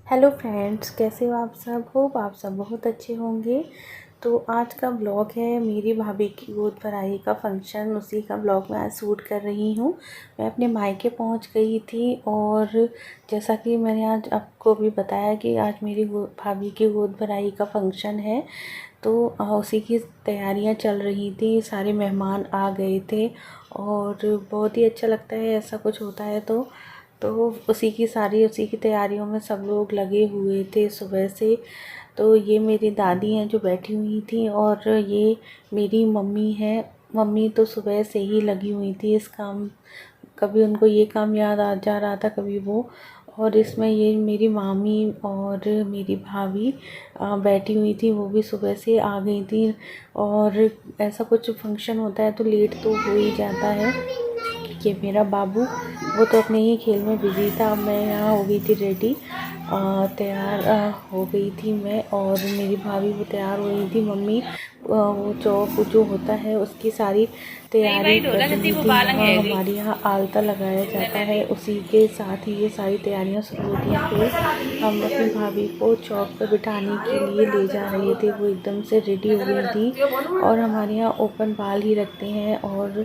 Hello friends, कैसे हो आप सब? होप आप सब बहुत अच्छे होंगे। तो आज का ब्लॉग है मेरी भाभी की गोद भराई का फंक्शन, उसी का ब्लॉग मैं आज शूट कर रही हूँ। मैं अपने मायके पहुँच गई थी और जैसा कि मैंने आज आपको भी बताया कि आज मेरी भाभी की गोद भराई का फंक्शन है। तो उसी की तैयारियां चल रही थी, सारे मेहमान आ गए थे और बहुत ही अच्छा लगता है ऐसा कुछ होता है। तो उसी की तैयारियों में सब लोग लगे हुए थे सुबह से। तो ये मेरी दादी हैं जो बैठी हुई थी और ये मेरी मम्मी है। मम्मी तो सुबह से ही लगी हुई थी इस काम, कभी उनको ये काम याद आ जा रहा था, कभी वो। और इसमें ये मेरी मामी और मेरी भाभी बैठी हुई थी, वो भी सुबह से आ गई थी। और ऐसा कुछ फंक्शन होता है तो लेट तो हो ही जाता है। ये मेरा बाबू, वो तो अपने ही खेल में बिजी था। मैं यहाँ हो गई थी रेडी, तैयार हो गई थी मैं और मेरी भाभी वो तैयार हो रही थी। मम्मी वो चौक जो होता है उसकी सारी तैयारी कर रही थी। यहाँ हमारे यहाँ आलता लगाया जाता है, उसी के साथ ही ये सारी तैयारियाँ शुरू होती हैं। फिर हम अपनी भाभी को चौक पर बिठाने के लिए ले जा रहे थे। वो एकदम से रेडी हो गई थी और हमारे यहाँ ओपन बाल ही रखते हैं और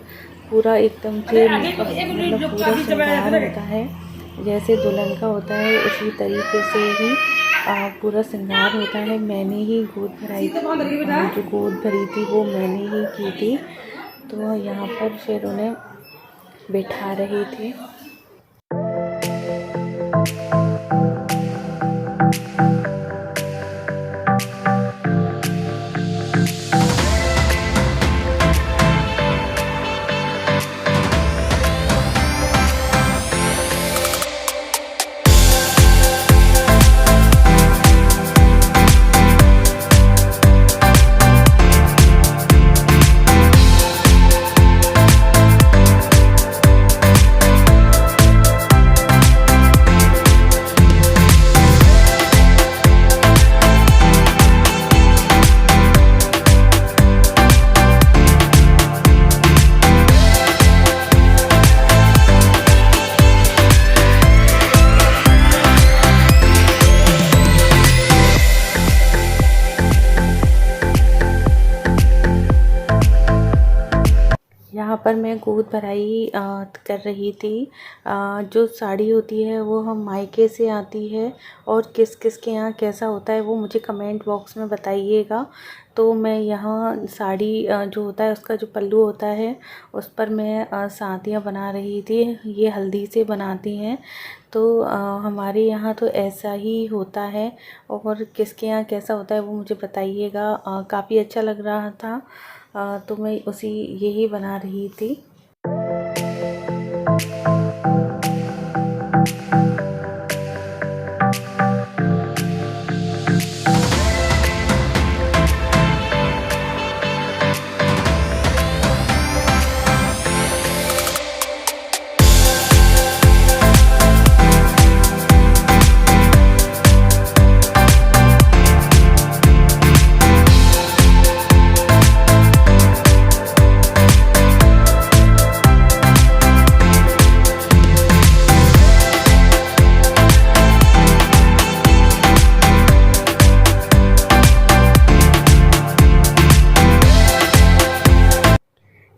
पूरा एकदम से मतलब पूरा श्रृंगार होता है, जैसे दुल्हन का होता है उसी तरीके से ही पूरा श्रृंगार होता है। मैंने ही गोद भराई, जो गोद भरी थी वो मैंने ही की थी। तो यहाँ पर फिर उन्हें बैठा रहे थे। यहाँ पर मैं गोद भराई कर रही थी। जो साड़ी होती है वो हम मायके से आती है और किस किस के यहाँ कैसा होता है वो मुझे कमेंट बॉक्स में बताइएगा। तो मैं यहाँ साड़ी जो होता है उसका जो पल्लू होता है उस पर मैं शादियाँ बना रही थी। ये हल्दी से बनाती हैं, तो हमारे यहाँ तो ऐसा ही होता है और किसके यहाँ कैसा होता है वो मुझे बताइएगा। काफ़ी अच्छा लग रहा था, तो मैं यही बना रही थी।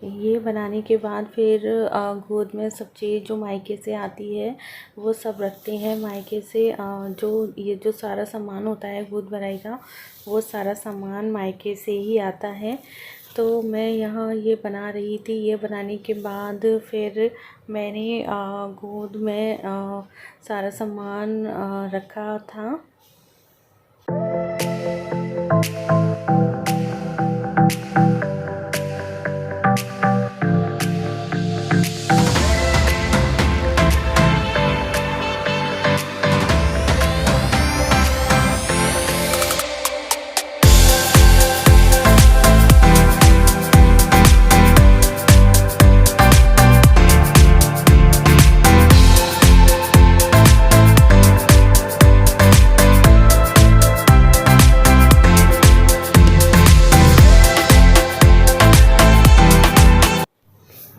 ये बनाने के बाद फिर गोद में सब चीज़ जो मायके से आती है वो सब रखते हैं मायके से। जो सारा सामान होता है गोद भराई का, वो सारा सामान मायके से ही आता है। तो मैं यहाँ ये बना रही थी। ये बनाने के बाद फिर मैंने गोद में सारा सामान रखा था।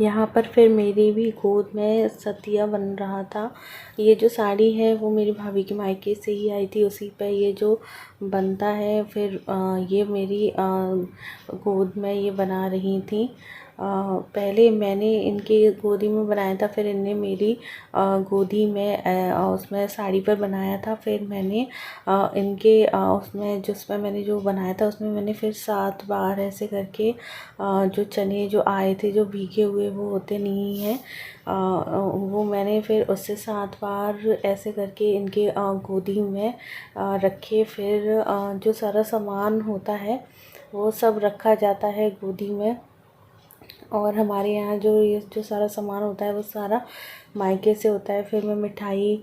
यहाँ पर फिर मेरी भी गोद में सतिया बन रहा था। ये जो साड़ी है वो मेरी भाभी के मायके से ही आई थी, उसी पे ये जो बनता है। फिर ये मेरी गोद में ये बना रही थी। पहले मैंने इनके गोदी में बनाया था, फिर इनने मेरी गोदी में उसमें साड़ी पर बनाया था। फिर मैंने इनके उसमें जिसमें मैंने जो बनाया था उसमें मैंने फिर 7 बार ऐसे करके जो चने जो आए थे जो भीगे हुए वो होते नहीं हैं, वो मैंने फिर उससे 7 बार ऐसे करके इनके गोदी में रखे। फिर जो सारा सामान होता है वो सब रखा जाता है गोदी में। और हमारे यहाँ जो ये जो सारा सामान होता है वो सारा मायके से होता है। फिर मैं मिठाई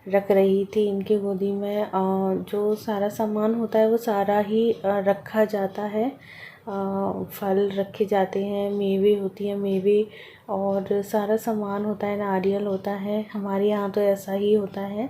रख रही थी इनकी गोदी में। जो सारा सामान होता है वो सारा ही रखा जाता है। फल रखे जाते हैं, मेवे होती हैं, मेवे और सारा सामान होता है, नारियल होता है। हमारे यहाँ तो ऐसा ही होता है।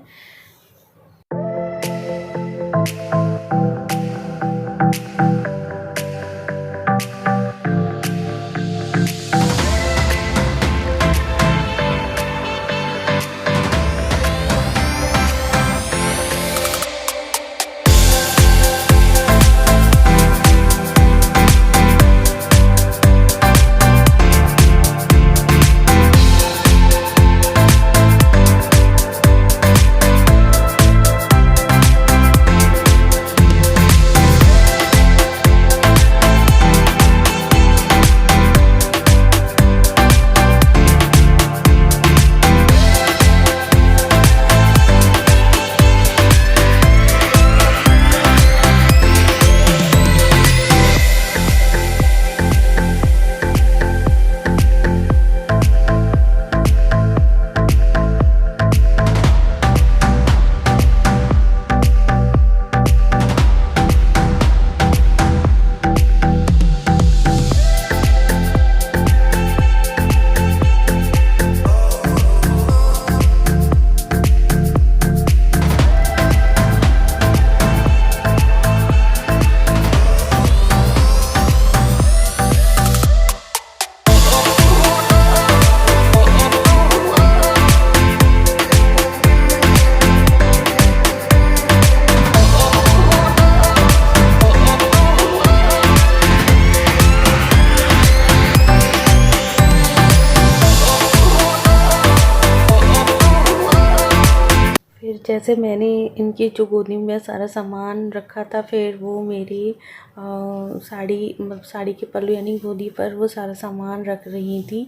जैसे मैंने इनकी जो गोदी में सारा सामान रखा था, फिर वो मेरी साड़ी मतलब साड़ी के पल्लू यानी गोदी पर वो सारा सामान रख रही थी।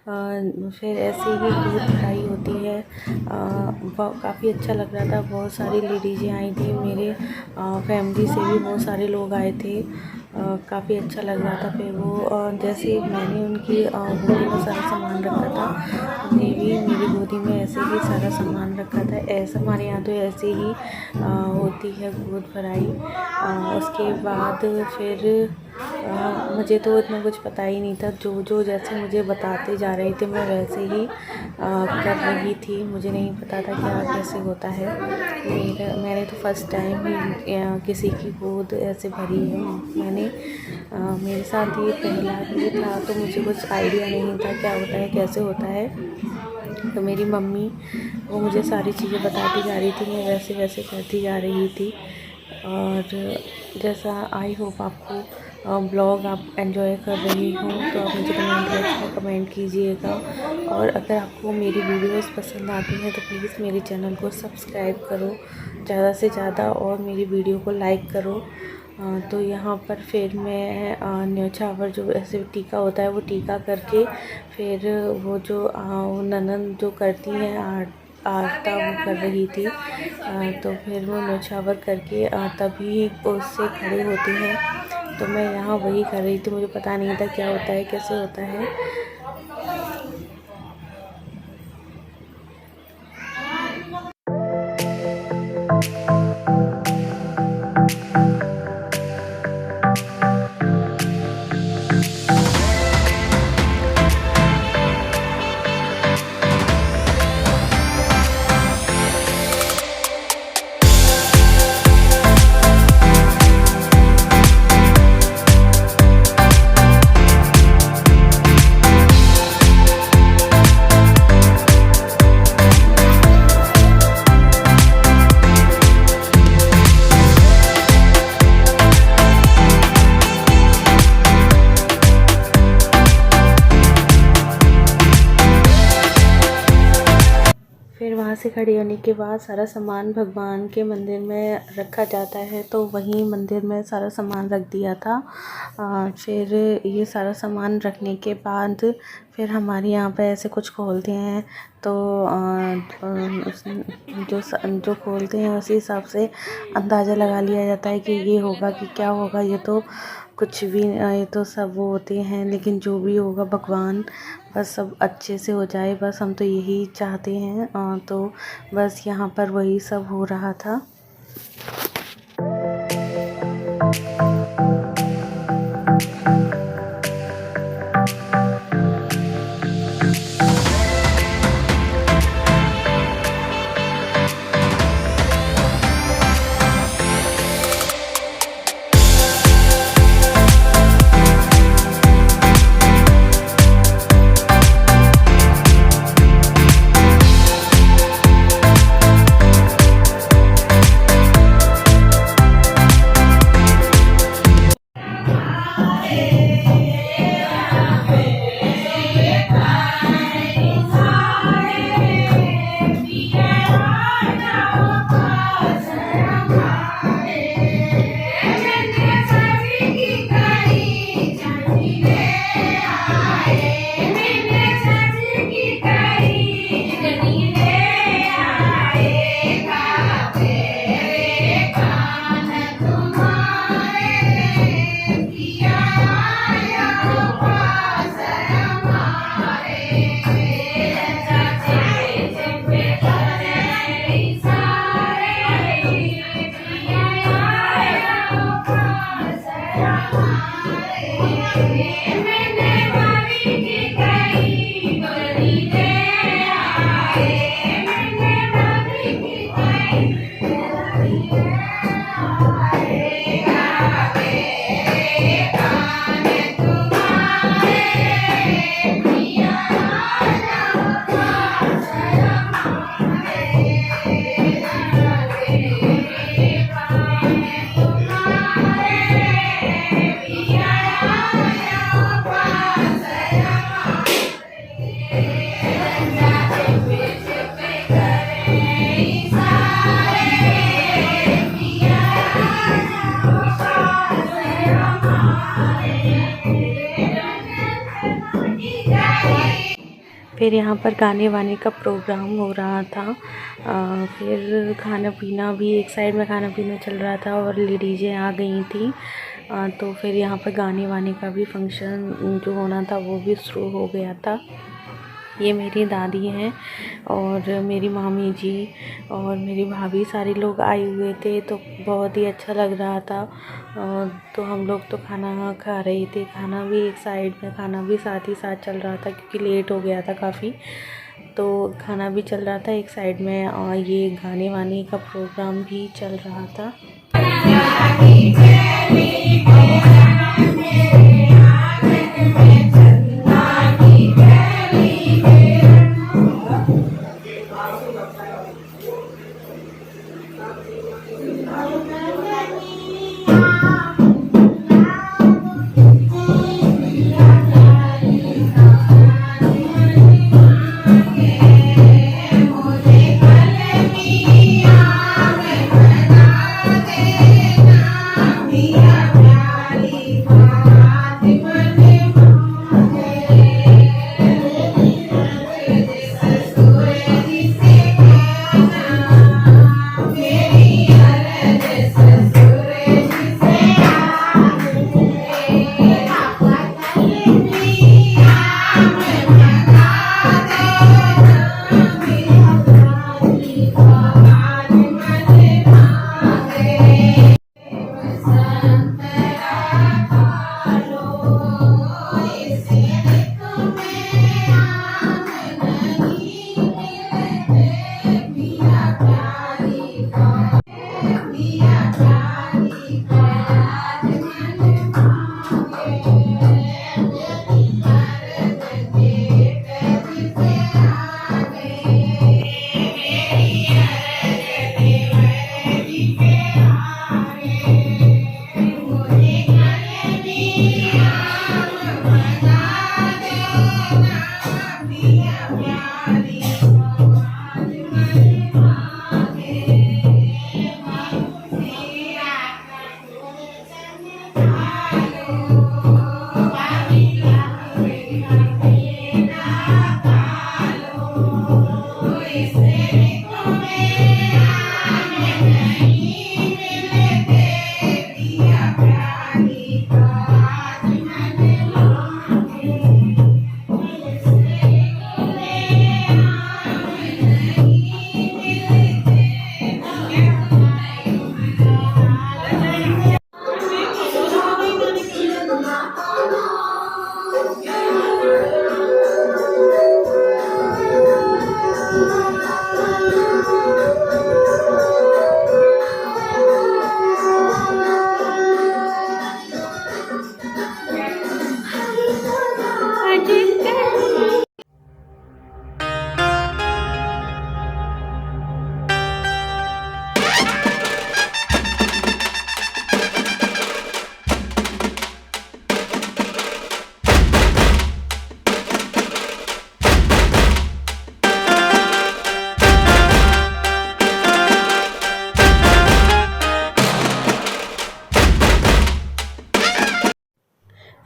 फिर ऐसे ही गोद भराई होती है। काफ़ी अच्छा लग रहा था। बहुत सारी लेडीज़ें आई थी, मेरे फैमिली से भी बहुत सारे लोग आए थे। काफ़ी अच्छा लग रहा था। फिर वो जैसे मैंने उनकी गोदी में सारा सामान रखा था, उन्हें भी मेरी गोदी में ऐसे ही सारा सामान रखा था। ऐसा हमारे यहाँ तो ऐसे ही होती है गोद भराई। उसके बाद फिर मुझे तो इतना कुछ पता ही नहीं था। जो जैसे मुझे बताते जा रहे थे मैं वैसे ही कर रही थी। मुझे नहीं पता था क्या कैसे होता है। मैंने तो फर्स्ट टाइम ही किसी की गोद ऐसे भरी है। मेरे साथ ये पहला भी था, तो मुझे कुछ आइडिया नहीं था क्या होता है कैसे होता है। तो मेरी मम्मी वो मुझे सारी चीज़ें बताती जा रही थी, मैं वैसे वैसे करती जा रही थी। और जैसा आई होप आपको ब्लॉग आप एंजॉय कर रही हो, तो आप मुझे कमेंट बॉक्स में कमेंट कीजिएगा। और अगर आपको मेरी वीडियोस पसंद आती हैं तो प्लीज़ मेरे चैनल को सब्सक्राइब करो ज़्यादा से ज़्यादा, और मेरी वीडियो को लाइक करो। तो यहाँ पर फिर मैं न्योछावर जो ऐसे टीका होता है वो टीका करके फिर वो जो ननद जो करती हैं आरता वो कर रही थी। तो फिर वो न्योछावर करके तभी उससे खड़े होते हैं। तो मैं यहाँ वही कर रही थी, मुझे पता नहीं था क्या होता है कैसे होता है। से खड़े होने के बाद सारा सामान भगवान के मंदिर में रखा जाता है, तो वहीं मंदिर में सारा सामान रख दिया था। फिर ये सारा सामान रखने के बाद फिर हमारे यहाँ पे ऐसे कुछ खोलते हैं, तो जो खोलते हैं उसी हिसाब से अंदाज़ा लगा लिया जाता है कि ये होगा कि क्या होगा। ये तो कुछ भी, ये तो सब वो होते हैं, लेकिन जो भी होगा भगवान बस सब अच्छे से हो जाए, बस हम तो यही चाहते हैं। तो बस यहाँ पर वही सब हो रहा था। फिर यहाँ पर गाने वाने का प्रोग्राम हो रहा था। फिर खाना पीना भी, एक साइड में खाना पीना चल रहा था और लेडीज़ें आ गई थी। तो फिर यहाँ पर गाने वाने का भी फंक्शन जो होना था वो भी शुरू हो गया था। ये मेरी दादी हैं और मेरी मामी जी और मेरी भाभी, सारे लोग आए हुए थे, तो बहुत ही अच्छा लग रहा था। तो हम लोग तो खाना खा रहे थे, खाना भी एक साइड में, खाना भी साथ ही साथ चल रहा था क्योंकि लेट हो गया था काफ़ी। तो खाना भी चल रहा था एक साइड में और ये गाने वाने का प्रोग्राम भी चल रहा था।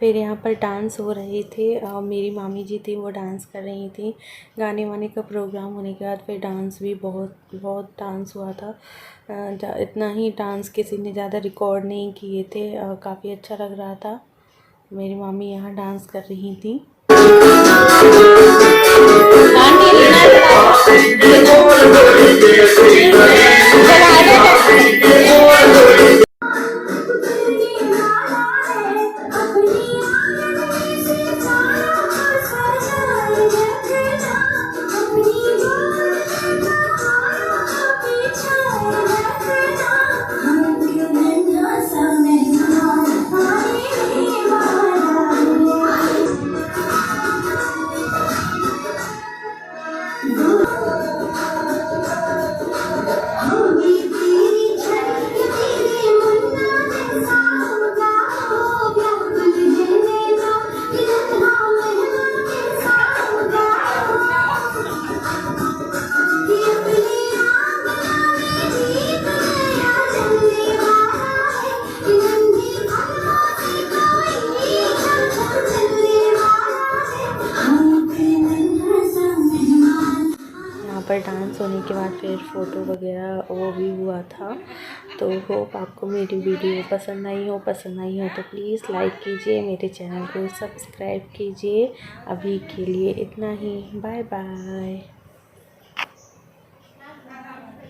फिर यहाँ पर डांस हो रहे थे, मेरी मामी जी थी वो डांस कर रही थी। गाने वाने का प्रोग्राम होने के बाद फिर डांस भी बहुत डांस हुआ था। इतना ही डांस किसी ने ज़्यादा रिकॉर्ड नहीं किए थे। काफ़ी अच्छा लग रहा था। मेरी मामी यहाँ डांस कर रही थी। पर डांस होने के बाद फिर फ़ोटो वगैरह वो भी हुआ था। तो होप आपको मेरी वीडियो पसंद आई हो तो प्लीज़ लाइक कीजिए, मेरे चैनल को सब्सक्राइब कीजिए। अभी के लिए इतना ही, बाय बाय।